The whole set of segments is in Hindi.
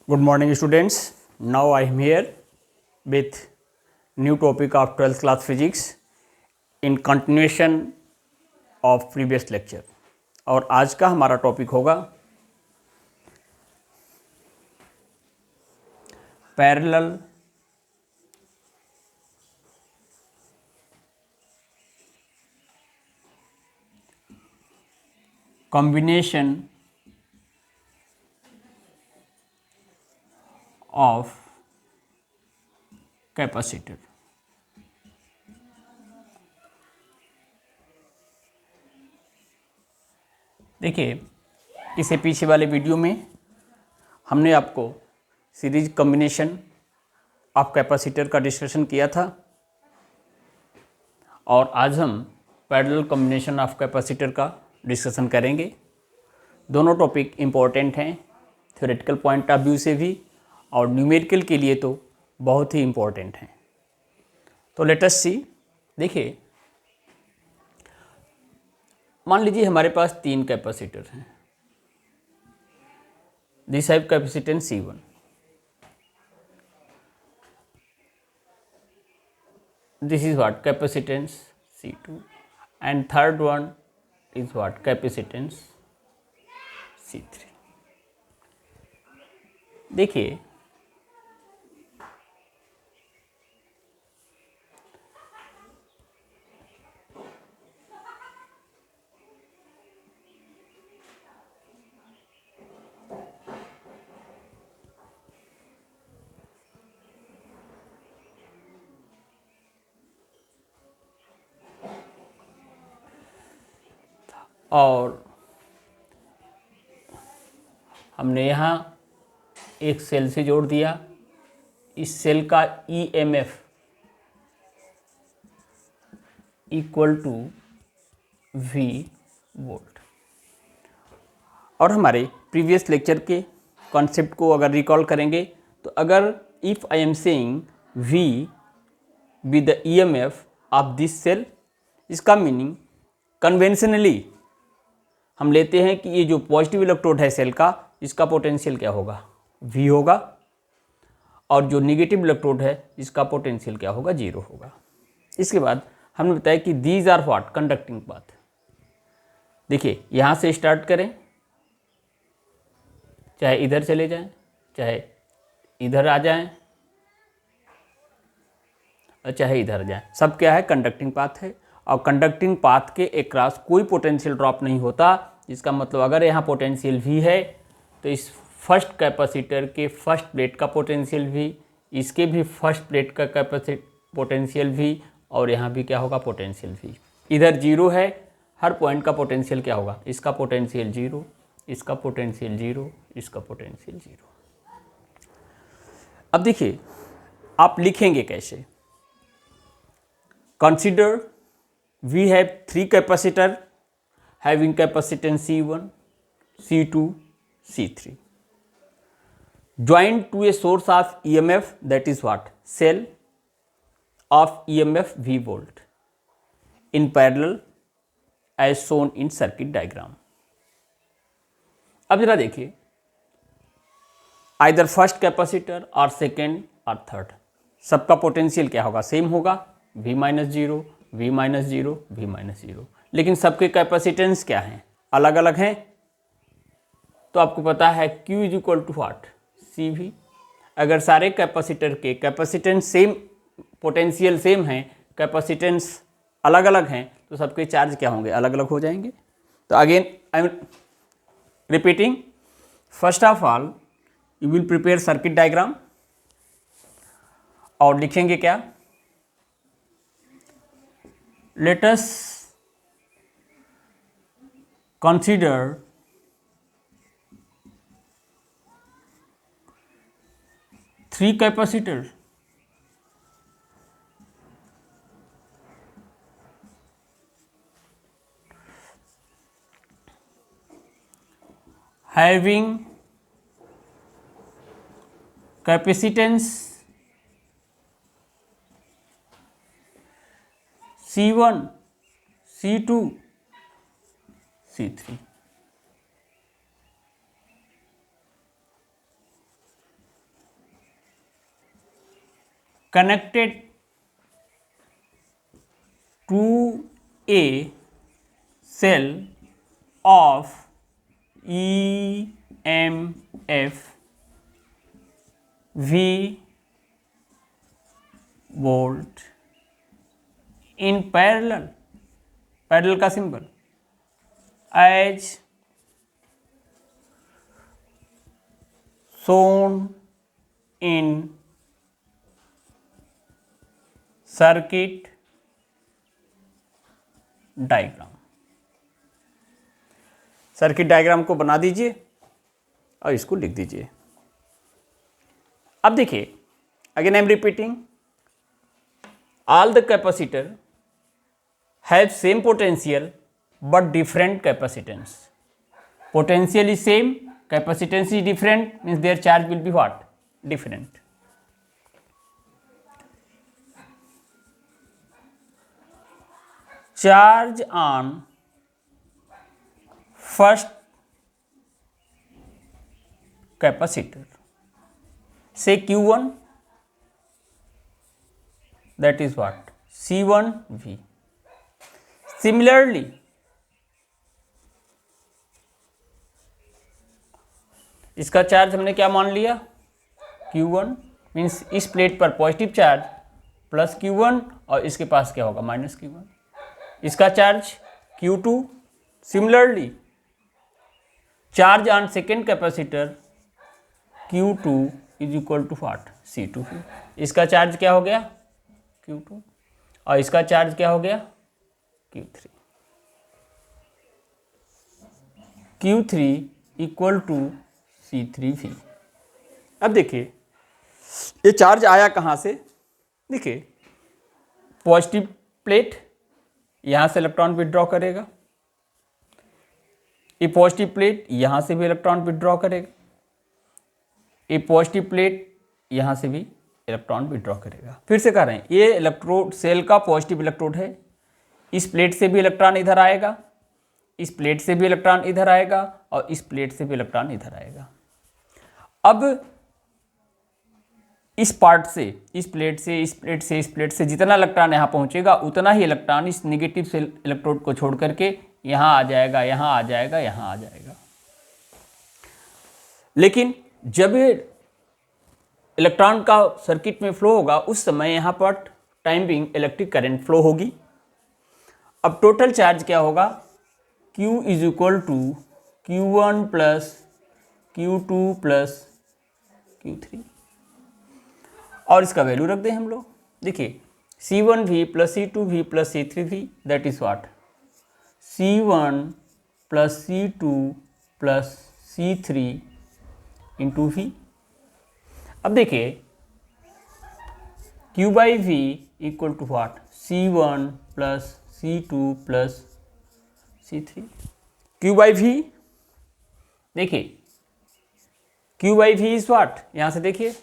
Good morning, students. Now I am here with new topic of 12th class physics in continuation of previous lecture. और आज का हमारा टॉपिक होगा पैरेलल कॉम्बिनेशन ऑफ कैपेसिटर। देखिए, इससे पीछे वाले वीडियो में हमने आपको सीरीज कॉम्बिनेशन ऑफ कैपेसिटर का डिस्कशन किया था और आज हम पैरेलल कॉम्बिनेशन ऑफ कैपेसिटर का डिस्कशन करेंगे। दोनों टॉपिक इम्पोर्टेंट हैं थ्योरेटिकल पॉइंट ऑफ व्यू से भी और न्यूमेरिकल के लिए तो बहुत ही इम्पोर्टेंट हैं। तो लेट अस सी। देखिए, मान लीजिए हमारे पास 3 कैपेसिटर हैं। This have capacitance C1, this is what capacitance C2 and third one is what capacitance C3। देखिए, और हमने यहाँ एक सेल से जोड़ दिया। इस सेल का EMF equal to V volt. और हमारे प्रीवियस लेक्चर के कॉन्सेप्ट को अगर रिकॉल करेंगे तो अगर if I am saying V with the EMF of this cell, इसका मीनिंग कन्वेंशनली हम लेते हैं कि ये जो पॉजिटिव इलेक्ट्रोड है सेल का, इसका पोटेंशियल क्या होगा, V होगा, और जो नेगेटिव इलेक्ट्रोड है इसका पोटेंशियल क्या होगा, 0 होगा। इसके बाद हमने बताया कि these are what conducting path. देखिए, यहाँ से स्टार्ट करें, चाहे इधर चले जाएं, चाहे इधर आ जाएं और चाहे इधर जाएं, सब क्या है, कंडक्टिंग पाथ है। और कंडक्टिंग पाथ के अक्रॉस कोई पोटेंशियल ड्रॉप नहीं होता। इसका मतलब अगर यहाँ पोटेंशियल V है तो इस फर्स्ट कैपेसिटर के फर्स्ट प्लेट का पोटेंशियल V, इसके भी फर्स्ट प्लेट का पोटेंशियल V, और यहाँ भी क्या होगा, पोटेंशियल V। इधर 0 है, हर पॉइंट का पोटेंशियल क्या होगा, इसका पोटेंशियल 0, इसका पोटेंशियल 0, इसका पोटेंशियल 0। अब देखिए, आप लिखेंगे कैसे। Consider we have 3 capacitor having capacitance C1, C2, C3 joined to a source of EMF, that is what, cell of EMF V volt in parallel as shown in circuit diagram। अब जरा देखिए, either फर्स्ट कैपेसिटर और सेकेंड और थर्ड, सबका पोटेंशियल क्या होगा, सेम होगा, V minus 0, V minus 0, V minus 0। लेकिन सबके कैपेसिटेंस क्या हैं, अलग अलग हैं। तो आपको पता है Q is equal to what, CV। अगर सारे कैपेसिटर के कैपेसिटेंस सेम, पोटेंशियल सेम हैं, कैपेसिटेंस अलग अलग हैं, तो सबके चार्ज क्या होंगे, अलग अलग हो जाएंगे। तो again I am repeating, first of all you will prepare circuit diagram और लिखेंगे क्या, let us consider three capacitors having capacitance C1, C2, C3। connected to a cell of EMF V volt in parallel, parallel का symbol, as shown in circuit diagram. Circuit diagram को बना दीजिए और इसको लिख दीजिए। अब देखिए, again I am repeating, all the capacitor have same potential but different capacitance. Potential is same, capacitance is different, means their charge will be what? Different. Charge on first capacitor, say Q1, that is what? C1V. Similarly, इसका चार्ज हमने क्या मान लिया? Q1, मीन्स इस प्लेट पर पॉजिटिव चार्ज प्लस Q1 और इसके पास क्या होगा? Minus Q1। इसका charge Q2। Similarly charge on second capacitor Q2 is equal to what? C2V। इसका चार्ज क्या हो गया? Q2 और इसका चार्ज क्या हो गया? Q3। Q3 equal to C3V। अब देखिए, ये चार्ज आया कहाँ से? देखिए, पॉजिटिव प्लेट यहाँ से इलेक्ट्रॉन विथड्रॉ करेगा, ये पॉजिटिव प्लेट यहाँ से भी इलेक्ट्रॉन विथड्रॉ करेगा, ये पॉजिटिव प्लेट यहाँ से भी इलेक्ट्रॉन विथड्रॉ करेगा। फिर से कह रहे हैं, ये इलेक्ट्रोड सेल का पॉजिटिव इलेक्ट्रोड है, इस प्लेट से भी इलेक्ट्रॉन इधर आएगा, इस प्लेट से भी इलेक्ट्रॉन इधर आएगा और इस प्लेट से भी इलेक्ट्रॉन इधर आएगा। अब इस पार्ट से, इस प्लेट से, इस प्लेट से, इस प्लेट से जितना इलेक्ट्रॉन यहाँ पहुँचेगा उतना ही इलेक्ट्रॉन इस निगेटिव सेल इलेक्ट्रोड को छोड़ करके यहाँ आ जाएगा, यहाँ आ जाएगा, यहाँ आ जाएगा। लेकिन जब इलेक्ट्रॉन का सर्किट में फ्लो होगा उस समय यहाँ पर time being electric current flow होगी। अब टोटल चार्ज क्या होगा? Q इज इक्वल टू Q1 plus Q2 plus Q3 और इसका वैल्यू रख दें हम लोग। देखिए, C1V plus C2V plus C3V, that is what? C1 plus C2 plus C3 into V। अब देखिए, Q by V equal to what? C1 plus C2 plus C3। Q by V, देखिए Q by V is what? यहाँ से देखिए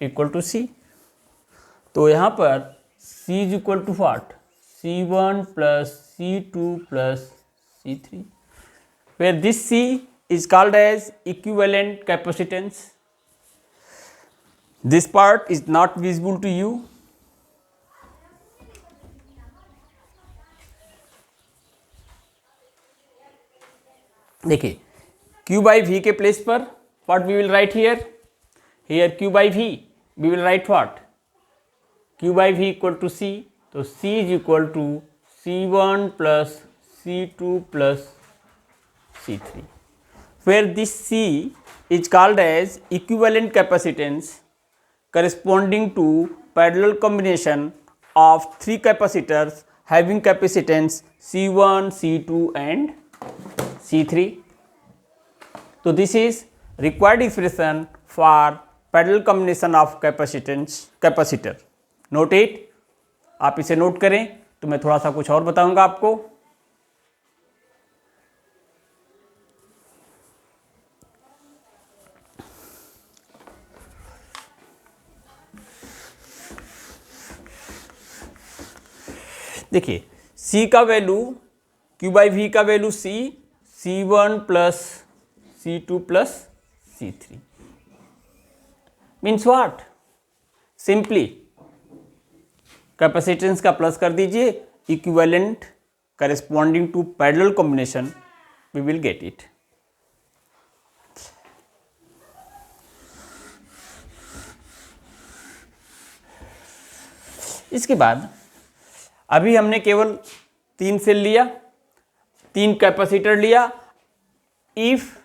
इक्वल टू C, तो यहाँ पर C is equal to what? C1 plus C2 plus C3, where this C is called as equivalent capacitance. This part is not visible to you. देखिए, Q by V के प्लेस पर what we will write here? Here Q by V we will write what? Q by V equal to C, तो C is equal to C1 plus C2 plus C3, where this C is called as equivalent capacitance corresponding to parallel combination of three capacitors having capacitance C1, C2 and C3. So this is required expression for parallel combination of capacitor. Note it, आप इसे नोट करें तो मैं थोड़ा सा कुछ और बताऊंगा आपको। देखिए, C का वैल्यू, Q बाई V का value C1 plus C2 plus C3 means what? Simply capacitance का प्लस कर दीजिए, equivalent corresponding to parallel combination, we will get it. इसके बाद अभी हमने केवल 3 सेल लिया, 3 कैपेसिटर लिया। If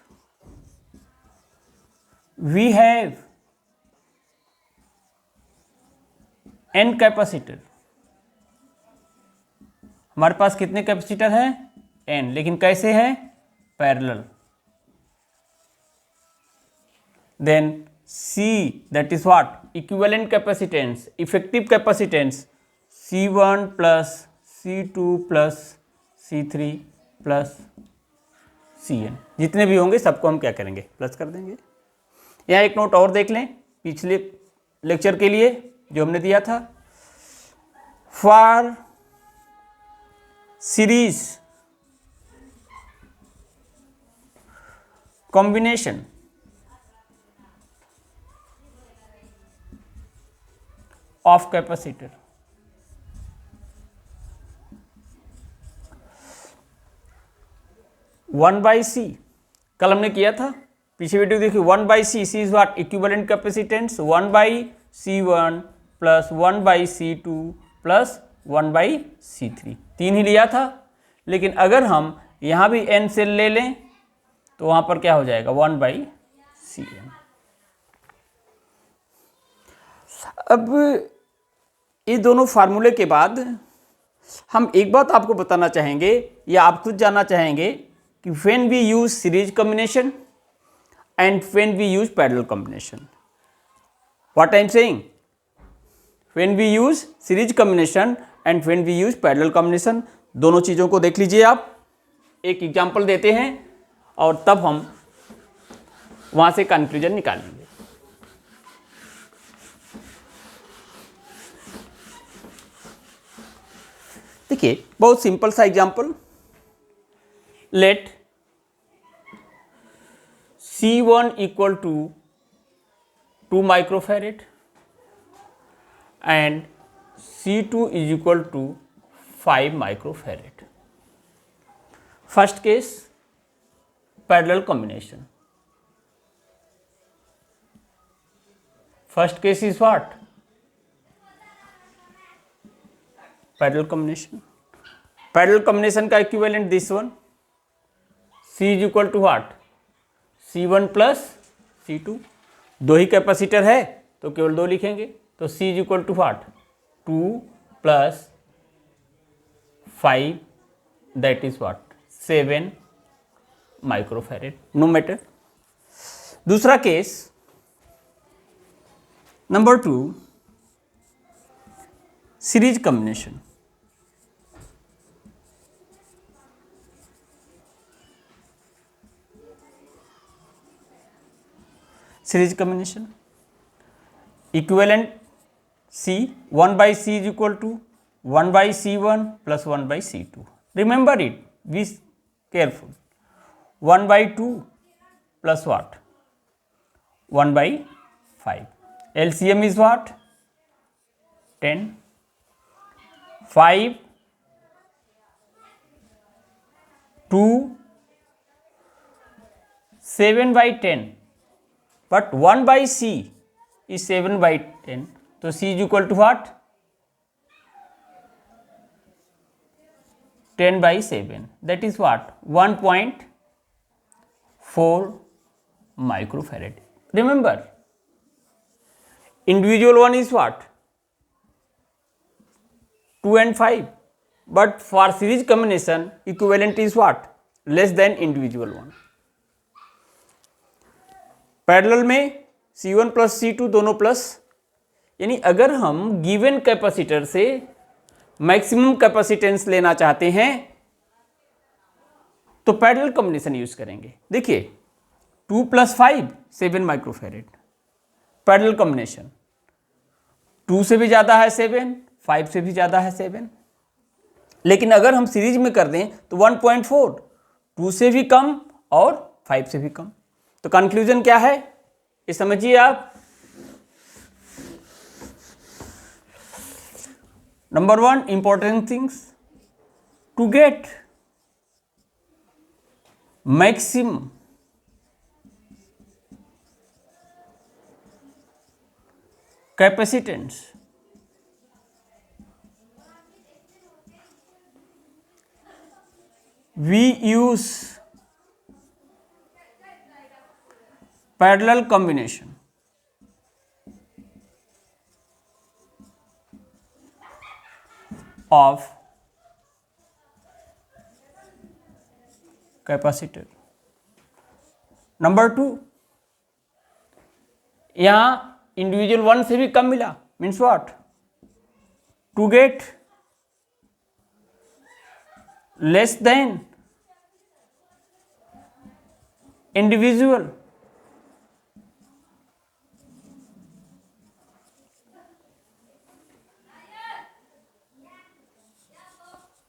we have n capacitor, हमारे पास कितने कैपेसिटर हैं? n, लेकिन कैसे हैं? Parallel. Then C, that is what? Equivalent capacitance, effective capacitance C1 plus C2 plus C3 plus Cn, जितने भी होंगे सबको हम क्या करेंगे? प्लस कर देंगे। यहाँ एक नोट और देख लें पिछले लेक्चर के लिए जो हमने दिया था। For series combination of capacitor, one by C, कल हमने किया था, पीछे वीडियो देखिए। 1/c, C is what? Equivalent capacitance 1/c1 plus 1/c2 plus 1/c3, 3 ही लिया था। लेकिन अगर हम यहाँ भी n सेल ले लें तो वहाँ पर क्या हो जाएगा? 1/cn। अब ये दोनों फार्मूले के बाद हम एक बात आपको बताना चाहेंगे या आप खुद जानना चाहेंगे कि when we use series combination and when we use parallel combination, what I am saying, when we use series combination and when we use parallel combination, दोनों चीज़ों को देख लीजिए आप। एक एग्जाम्पल देते हैं और तब हम वहाँ से कंक्लूजन निकालेंगे। देखिए बहुत सिंपल सा example, let C1 equal to 2 microfarad and C2 is equal to 5 microfarad. First case, parallel combination. First case is what? Parallel combination. Parallel combination का equivalent this one. C is equal to what? C1 plus C2, 2 ही कैपेसिटर है तो केवल 2 लिखेंगे, तो C is equal to what? 2 plus 5, that is what? 7 microfarad, no matter. दूसरा case number 2, series combination. Series combination equivalent C, 1/c is equal to 1/c1 plus 1/c2. Remember it, be careful. 1/2 plus what? 1/5. LCM is what? 10. 5, 2, 7/10. But 1/c is 7/10, तो C is equal to what? 10/7, that is what? 1.4 microfarad. Remember, individual one is what? 2 and 5, but for series combination equivalent is what? Less than individual one. Parallel में C1 प्लस C2 दोनों प्लस, यानी अगर हम गिवन कैपेसिटर से मैक्सिमम कैपेसिटेंस लेना चाहते हैं तो पैरेलल कॉम्बिनेशन यूज करेंगे। देखिए 2 प्लस 5 7 माइक्रोफैरेड, पैरेलल कॉम्बिनेशन 2 से भी ज़्यादा है 7, 5 से भी ज़्यादा है 7। लेकिन अगर हम सीरीज में कर दें तो 1.4, 2 से भी कम और 5 से भी कम। तो कंक्लूजन क्या है ये समझिए आप। Number one, important things to get maximum capacitance, we use parallel combination of capacitor. Number two, यहां इंडिविजुअल वन से भी कम मिला, means what, to get less than individual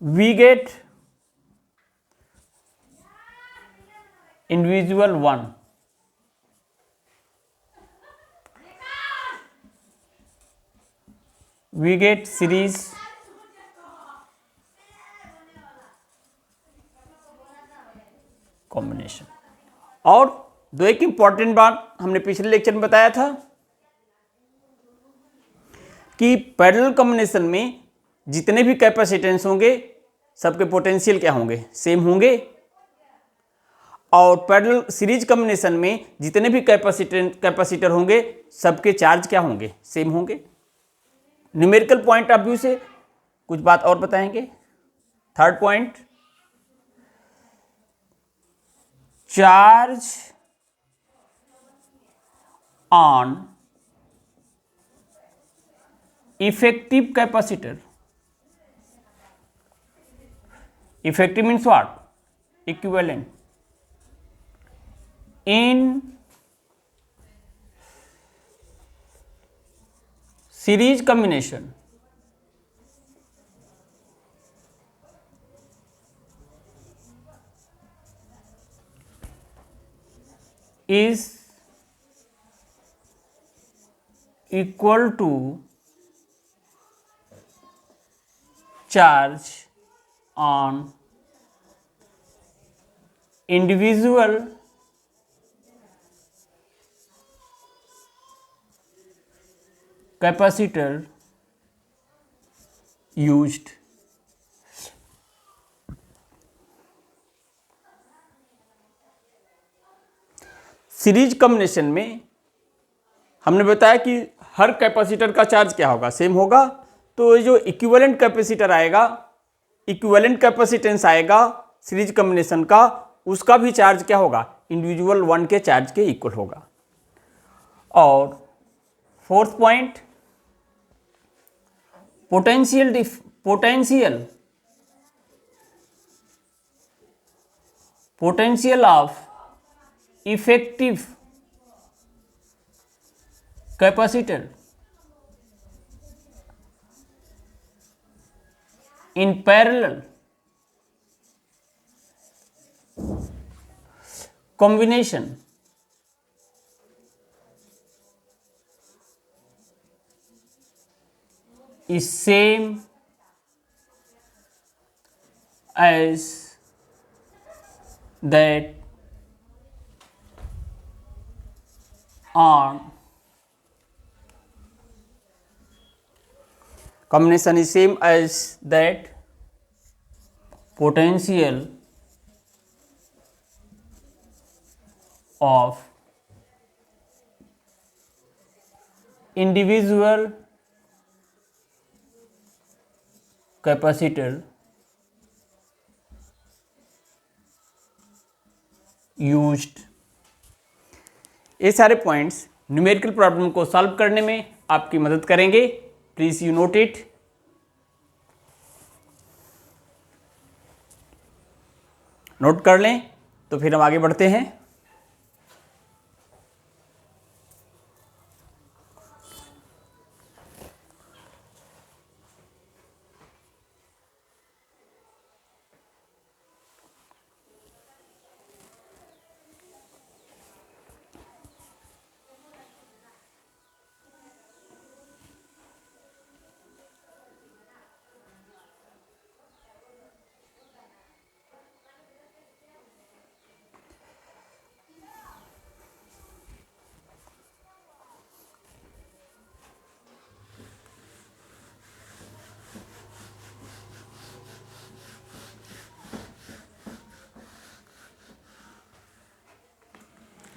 we get individual one, we get series combination. और दो एक इंपॉर्टेंट बात हमने पिछले लेक्चर में बताया था कि पैरेलल कॉम्बिनेशन में जितने भी कैपेसिटेंस होंगे सबके पोटेंशियल क्या होंगे, सेम होंगे। और पैरेलल सीरीज कॉम्बिनेशन में जितने भी कैपेसिटर होंगे सबके चार्ज क्या होंगे, सेम होंगे। न्यूमेरिकल पॉइंट ऑफ व्यू से कुछ बात और बताएंगे। Third point, charge on effective capacitor. Effective means what, equivalent in series combination is equal to charge on individual capacitor used. Series combination में हमने बताया कि हर कैपेसिटर का चार्ज क्या होगा, सेम होगा। तो जो इक्विवेलेंट कैपेसिटर आएगा, इक्विवेलेंट कैपेसिटेंस आएगा सीरीज कॉम्बिनेशन का, उसका भी चार्ज क्या होगा, इंडिविजुअल वन के चार्ज के इक्वल होगा। और fourth point, potential of effective capacitor in parallel combination is same as that on combination is same as that potential of individual capacitor used. ये सारे पॉइंट्स न्यूमेरिकल प्रॉब्लम को सॉल्व करने में आपकी मदद करेंगे। Please you note it. Note कर लें तो फिर हम आगे बढ़ते हैं।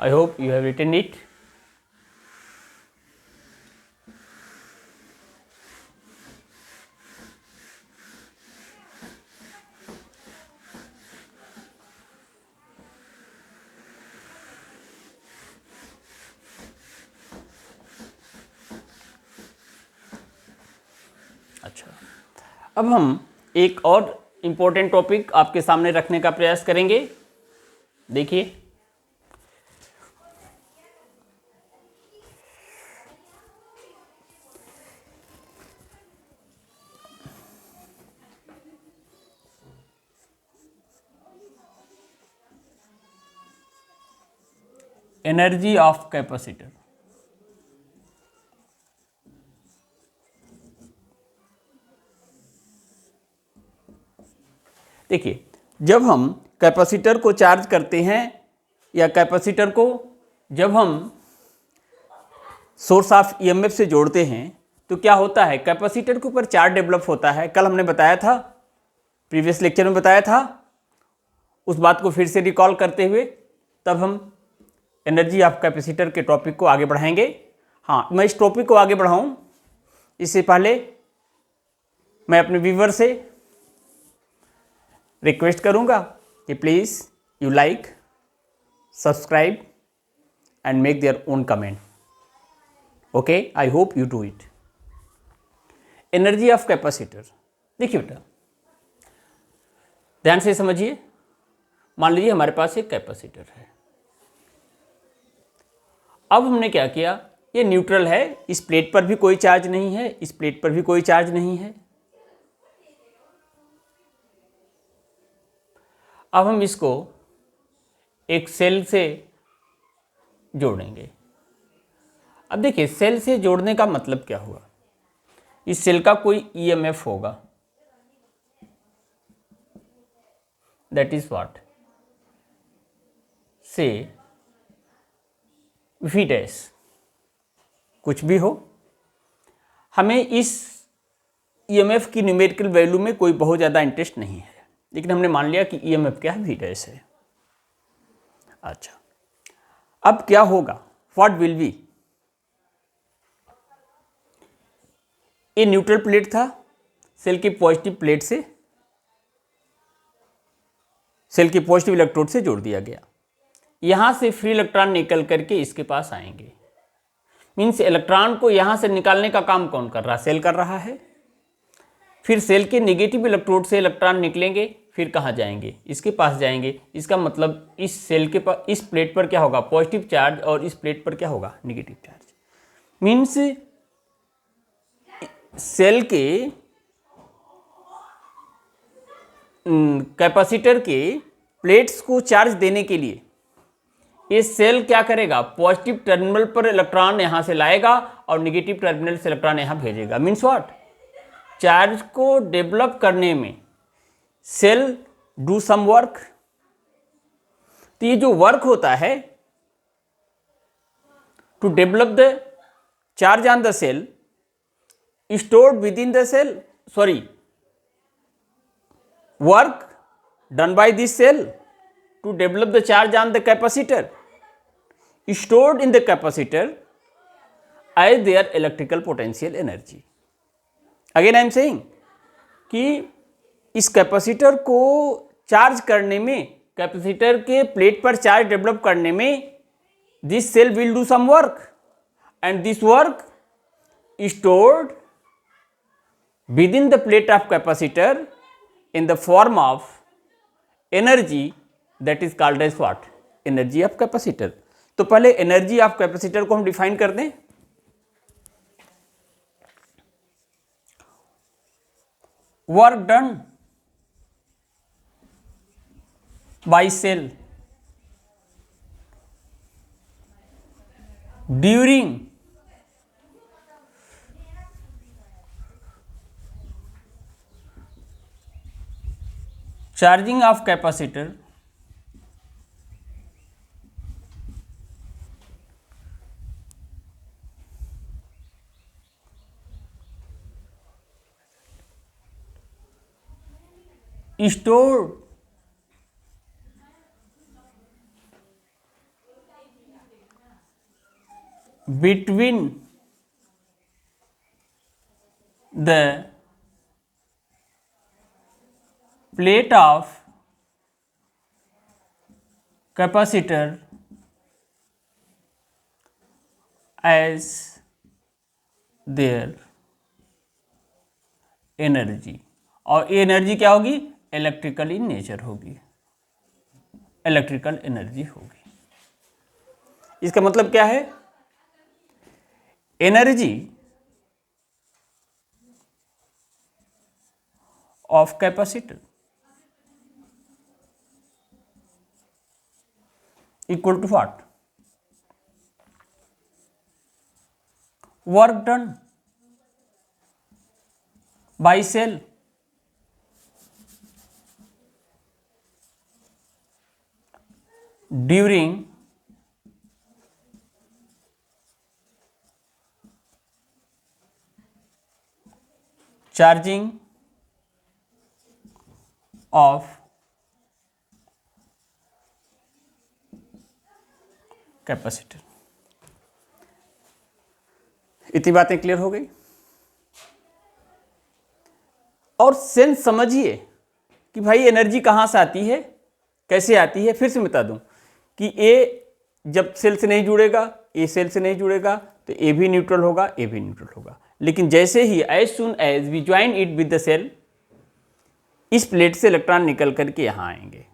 I hope you have written it. अच्छा, अब हम एक और इम्पोर्टेंट टॉपिक आपके सामने रखने का प्रयास करेंगे। देखिए, एनर्जी ऑफ कैपेसिटर। देखिए, जब हम कैपेसिटर को चार्ज करते हैं या कैपेसिटर को जब हम सोर्स ऑफ ईएमएफ से जोड़ते हैं तो क्या होता है, कैपेसिटर के ऊपर चार्ज डेवलप होता है। कल हमने बताया था, प्रीवियस लेक्चर में बताया था, उस बात को फिर से रिकॉल करते हुए तब हम एनर्जी ऑफ कैपेसिटर के टॉपिक को आगे बढ़ाएंगे। हाँ, मैं इस टॉपिक को आगे बढ़ाऊं इससे पहले मैं अपने व्यूअर से रिक्वेस्ट करूंगा कि please you like, subscribe and make their own comment. Okay, I hope you do it. Energy of capacitor, देखिए बेटा ध्यान से समझिए। मान लीजिए हमारे पास एक कैपेसिटर है। अब हमने क्या किया, ये न्यूट्रल है, इस प्लेट पर भी कोई चार्ज नहीं है, इस प्लेट पर भी कोई चार्ज नहीं है। अब हम इसको एक सेल से जोड़ेंगे। अब देखिए, सेल से जोड़ने का मतलब क्या हुआ, इस सेल का कोई ईएमएफ होगा, दैट इज व्हाट, से वी डैश, कुछ भी हो, हमें इस ईएमएफ की न्यूमेरिकल वैल्यू में कोई बहुत ज़्यादा इंटरेस्ट नहीं है, लेकिन हमने मान लिया कि ईएमएफ क्या है, वी डैश है। अच्छा, अब क्या होगा, व्हाट विल बी, ये न्यूट्रल प्लेट था, सेल की पॉजिटिव प्लेट से सेल की पॉजिटिव इलेक्ट्रोड से जोड़ दिया गया। यहां से फ्री इलेक्ट्रॉन निकल करके इसके पास आएंगे। मीन्स इलेक्ट्रॉन को यहां से निकालने का काम कौन कर रहा है, सेल कर रहा है। फिर सेल के नेगेटिव इलेक्ट्रोड से इलेक्ट्रॉन निकलेंगे, फिर कहाँ जाएंगे, इसके पास जाएंगे। इसका मतलब इस सेल के पास, इस प्लेट पर क्या होगा, पॉजिटिव चार्ज, और इस प्लेट पर क्या होगा, नेगेटिव चार्ज। मीन्स सेल के कैपेसिटर के प्लेट्स को चार्ज देने के लिए ये सेल क्या करेगा, पॉजिटिव टर्मिनल पर इलेक्ट्रॉन यहां से लाएगा और नेगेटिव टर्मिनल से इलेक्ट्रॉन यहां भेजेगा। मीन्स व्हाट, चार्ज को डेवलप करने में सेल डू सम वर्क। तो ये जो वर्क होता है to develop the charge on the cell stored within the cell, sorry, work done by this cell to develop the charge on the capacitor stored in the capacitor as their electrical potential energy. Again I am saying कि इस कैपेसिटर को चार्ज करने में, कैपेसिटर के प्लेट पर चार्ज डेवलप करने में this cell will do some work and this work stored within the plate of capacitor in the form of energy that is called as what, energy of capacitor. तो पहले एनर्जी ऑफ कैपेसिटर को हम डिफाइन कर दें। Work done by cell during charging of capacitor stored between the plate of capacitor as their energy, और एनर्जी क्या होगी? इलेक्ट्रिकल इन नेचर होगी, इलेक्ट्रिकल एनर्जी होगी। इसका मतलब क्या है? Energy of capacitor equal to what? Work done by cell during charging of capacitor. इतनी बातें क्लियर हो गई। और सेंस समझिए कि भाई एनर्जी कहाँ से आती है, कैसे आती है। फिर से बता दूं कि ए जब सेल से नहीं जुड़ेगा, ए सेल से नहीं जुड़ेगा, तो ए भी न्यूट्रल होगा, ए भी न्यूट्रल होगा। लेकिन जैसे ही as soon as we join it with the cell, इस प्लेट से इलेक्ट्रॉन निकल करके यहाँ आएंगे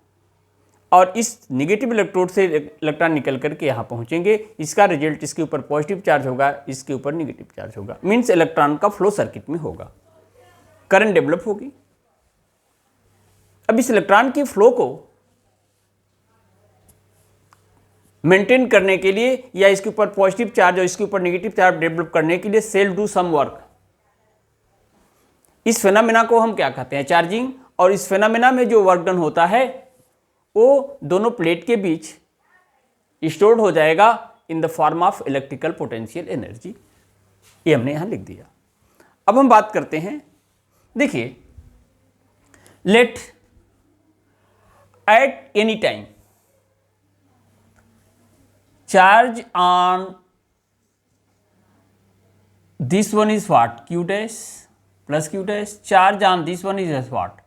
और इस निगेटिव इलेक्ट्रोड से इलेक्ट्रॉन निकल करके यहाँ पहुँचेंगे। इसका रिजल्ट इसके ऊपर पॉजिटिव चार्ज होगा, इसके ऊपर निगेटिव चार्ज होगा। मीन्स इलेक्ट्रॉन का फ्लो सर्किट में होगा, करंट डेवलप होगी। अब इस इलेक्ट्रॉन की फ्लो को मेंटेन करने के लिए या इसके ऊपर पॉजिटिव चार्ज और इसके ऊपर नेगेटिव चार्ज डेवलप करने के लिए सेल डू सम वर्क। इस फेनामेना को हम क्या कहते हैं? चार्जिंग। और इस फेनामेना में जो वर्क डन होता है वो दोनों प्लेट के बीच स्टोर्ड हो जाएगा in the form of electrical potential energy. ये हमने यहां लिख दिया। अब हम बात करते हैं, देखिए, let at any time charge on this one is what? Q dash plus Q dash. Charge on this one is as what?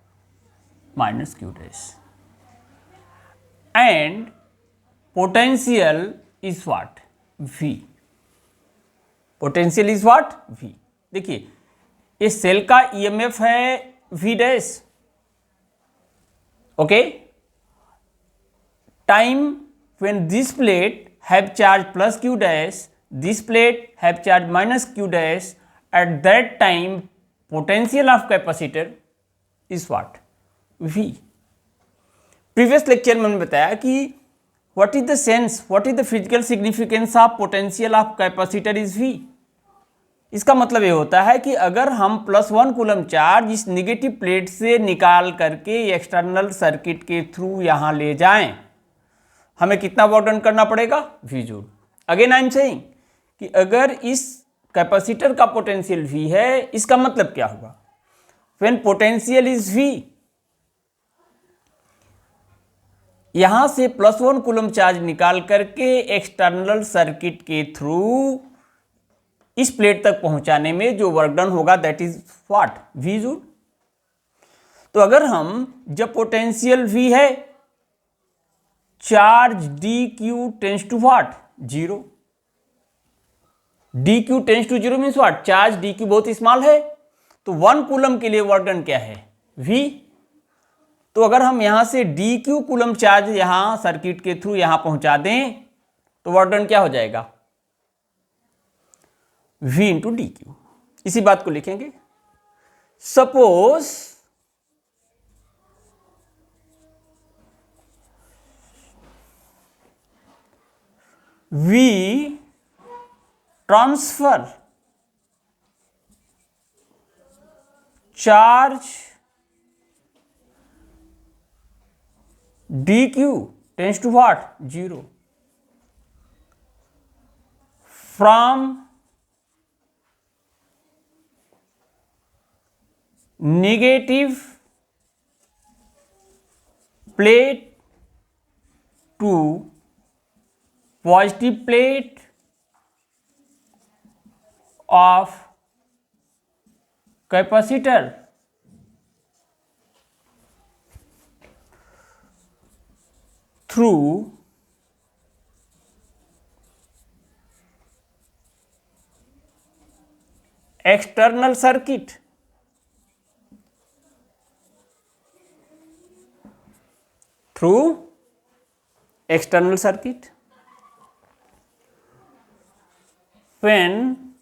Minus Q dash. And potential is what? V. Potential is what? V. देखिए, इस सेल का EMF है V dash. Okay? Time when this plate have charge plus Q dash, this plate have charge minus Q dash, at that time potential of capacitor is what? V. Previous lecture में मैंने बताया कि what is the sense, what is the physical significance of potential of capacitor is V. इसका मतलब ये होता है कि अगर हम +1 कूलम चार्ज इस निगेटिव प्लेट से निकाल करके एक्सटर्नल सर्किट के थ्रू यहाँ ले जाएं, हमें कितना वर्क डन करना पड़ेगा? V joule. Again I am saying कि अगर इस कैपेसिटर का पोटेंशियल V है, इसका मतलब क्या होगा? व्हेन पोटेंशियल इज V, यहां से +1 कूलम चार्ज निकाल करके एक्सटर्नल सर्किट के थ्रू इस प्लेट तक पहुंचाने में जो वर्क डन होगा that is what? V joule. तो अगर हम जब पोटेंशियल V है, charge dq tends to what? 0। dq tends to 0 means what? Charge dq बहुत स्मॉल है, तो 1 कूलम के लिए वर्क डन क्या है? V। तो अगर हम यहां से dq कूलम चार्ज यहां सर्किट के थ्रू यहां पहुंचा दें तो वर्क डन क्या हो जाएगा? V into dq। इसी बात को लिखेंगे। Suppose we transfer charge dq tends to what? 0 from negative plate to positive plate of capacitor through external circuit when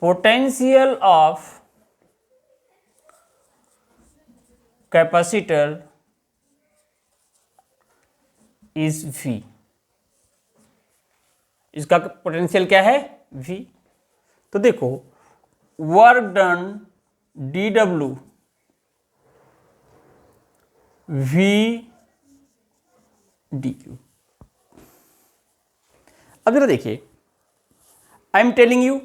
potential of capacitor is V। इसका पोटेंशियल क्या है? V। तो देखो work done dW V dQ। अब जरा देखिए, आई एम टेलिंग यू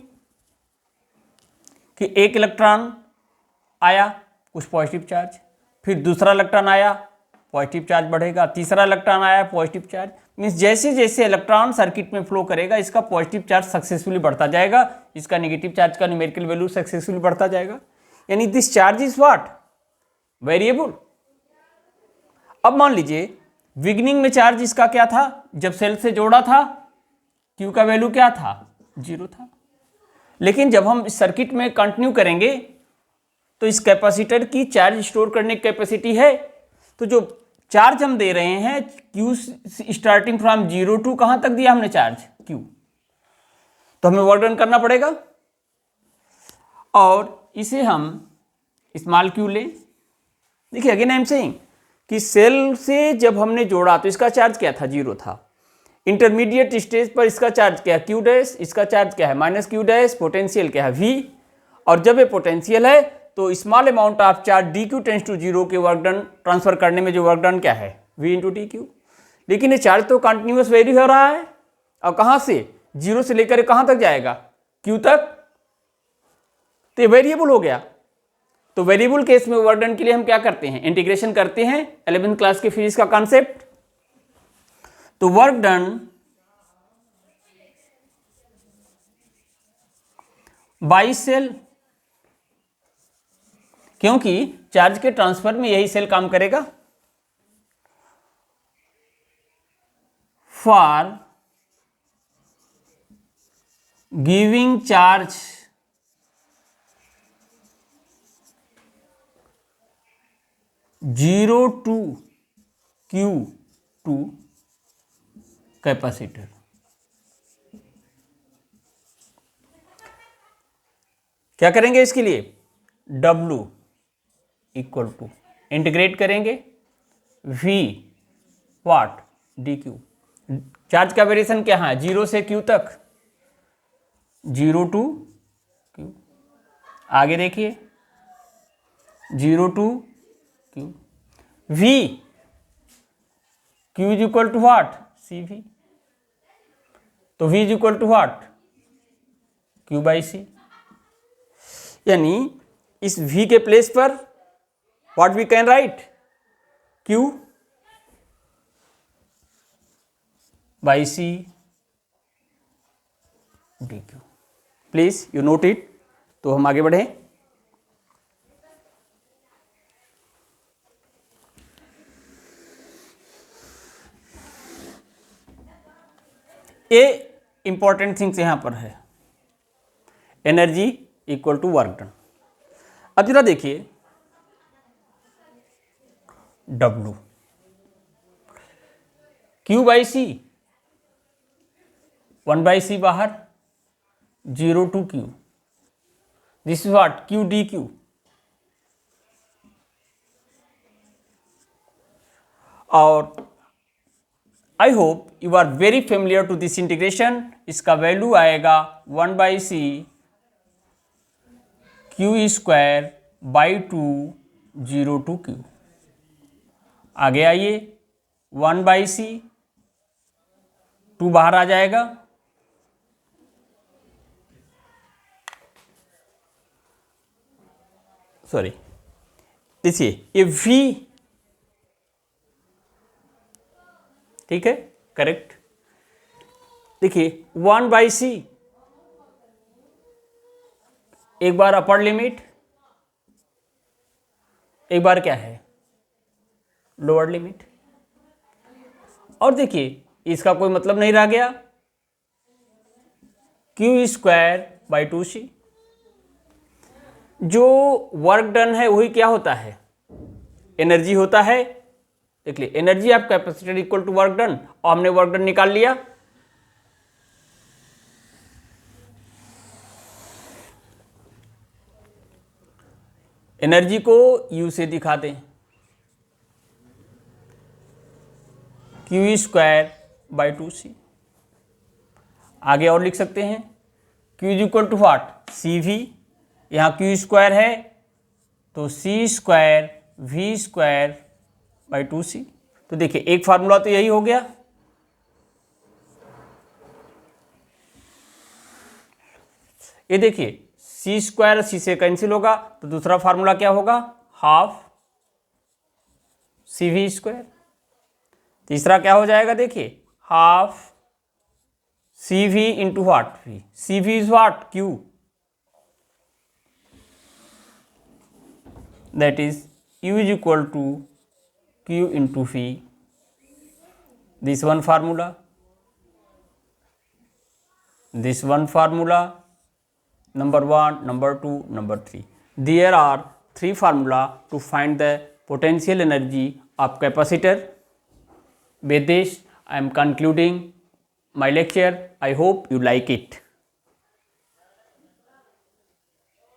कि एक इलेक्ट्रॉन आया कुछ पॉजिटिव चार्ज, फिर दूसरा इलेक्ट्रॉन आया पॉजिटिव चार्ज बढ़ेगा, तीसरा इलेक्ट्रॉन आया पॉजिटिव चार्ज, मीन्स जैसे जैसे इलेक्ट्रॉन सर्किट में फ्लो करेगा इसका पॉजिटिव चार्ज सक्सेसफुली बढ़ता जाएगा, इसका नेगेटिव चार्ज का न्यूमेरिकल वैल्यू सक्सेसफुली बढ़ता जाएगा। यानी this charge is what? Variable. अब मान लीजिए बिगिनिंग में चार्ज इसका क्या था? जब सेल से जोड़ा था Q का वैल्यू क्या था? 0 था। लेकिन जब हम इस सर्किट में कंटिन्यू करेंगे तो इस कैपेसिटर की चार्ज स्टोर करने की कैपेसिटी है, तो जो चार्ज हम दे रहे हैं Q स्टार्टिंग फ्रॉम 0 टू कहां तक दिया हमने चार्ज? Q। तो हमें वर्क डन करना पड़ेगा और इसे हम स्मॉल q लें। देखिए अगेन आई एम सेइंग कि सेल से जब हमने जोड़ा तो इसका चार्ज क्या था? 0 था। इंटरमीडिएट स्टेज पर इसका चार्ज क्या है? Q dash. इसका चार्ज क्या है? Minus Q dash. पोटेंशियल क्या है? V। और जब ये पोटेंशियल है तो small amount of charge dQ tends to 0 के वर्क डन ट्रांसफर करने में जो वर्क डन क्या है? V into dQ। लेकिन ये चार्ज तो कंटिन्यूस वेरी हो रहा है, और कहाँ से? 0 से लेकर कहाँ तक जाएगा? Q तक। तो ये वेरिएबल हो गया। तो वेरिएबल केस में वर्क डन के लिए हम क्या करते हैं? इंटीग्रेशन करते हैं, 11th क्लास के फिजिक्स का कॉन्सेप्ट। तो वर्क डन बाई सेल, क्योंकि चार्ज के ट्रांसफर में यही सेल काम करेगा। For giving charge zero to Q to capacitor. क्या करेंगे इसके लिए? W इक्वल टू इंटीग्रेट करेंगे V वाट dQ। चार्ज का वेरिएशन क्या है? 0 से Q तक, 0 टू Q। आगे देखिए 0 to Q। V Q is equal to what? CV। तो V is equal to what? Q by C। यानी इस V के प्लेस पर what we can write? Q by C dQ। Please you note it. तो हम आगे बढ़े। ए इंपॉर्टेंट थिंग्स यहां पर है, energy equal to work done. अब जरा देखिए W Q by C, 1 by C बाहर, 0 to Q। This is what? Q dQ। और I hope you are very familiar to this integration. इसका वैल्यू आएगा 1 by C Q square by 2, 0 to Q। आगे आइए 1 बाई C, 2 बाहर आ जाएगा, सॉरी देखिए ये V, ठीक है करेक्ट। देखिए 1/c, एक बार अपर लिमिट, एक बार क्या है लोअर लिमिट। और देखिए इसका कोई मतलब नहीं रह गया, Q²/2c। जो वर्क डन है वही क्या होता है, एनर्जी होता है। देख लिए energy of capacitor equal to work done, और हमने वर्क डन निकाल लिया। एनर्जी को U से दिखा दें, Q²/2c। आगे और लिख सकते हैं Q is equal to what, CV, यहाँ Q² है तो C²V²/2c। तो देखिए एक फार्मूला तो यही हो गया। ये देखिए C² C से कैंसिल होगा तो दूसरा फार्मूला क्या होगा, हाफ CV²। तीसरा क्या हो जाएगा, देखिए half CV into what, V। CV is what, Q, that is U is equal to Q into V। this one formula, number 1, number 2, number 3, there are 3 formula to find the potential energy of capacitor. With this I am concluding my lecture. I hope you like it.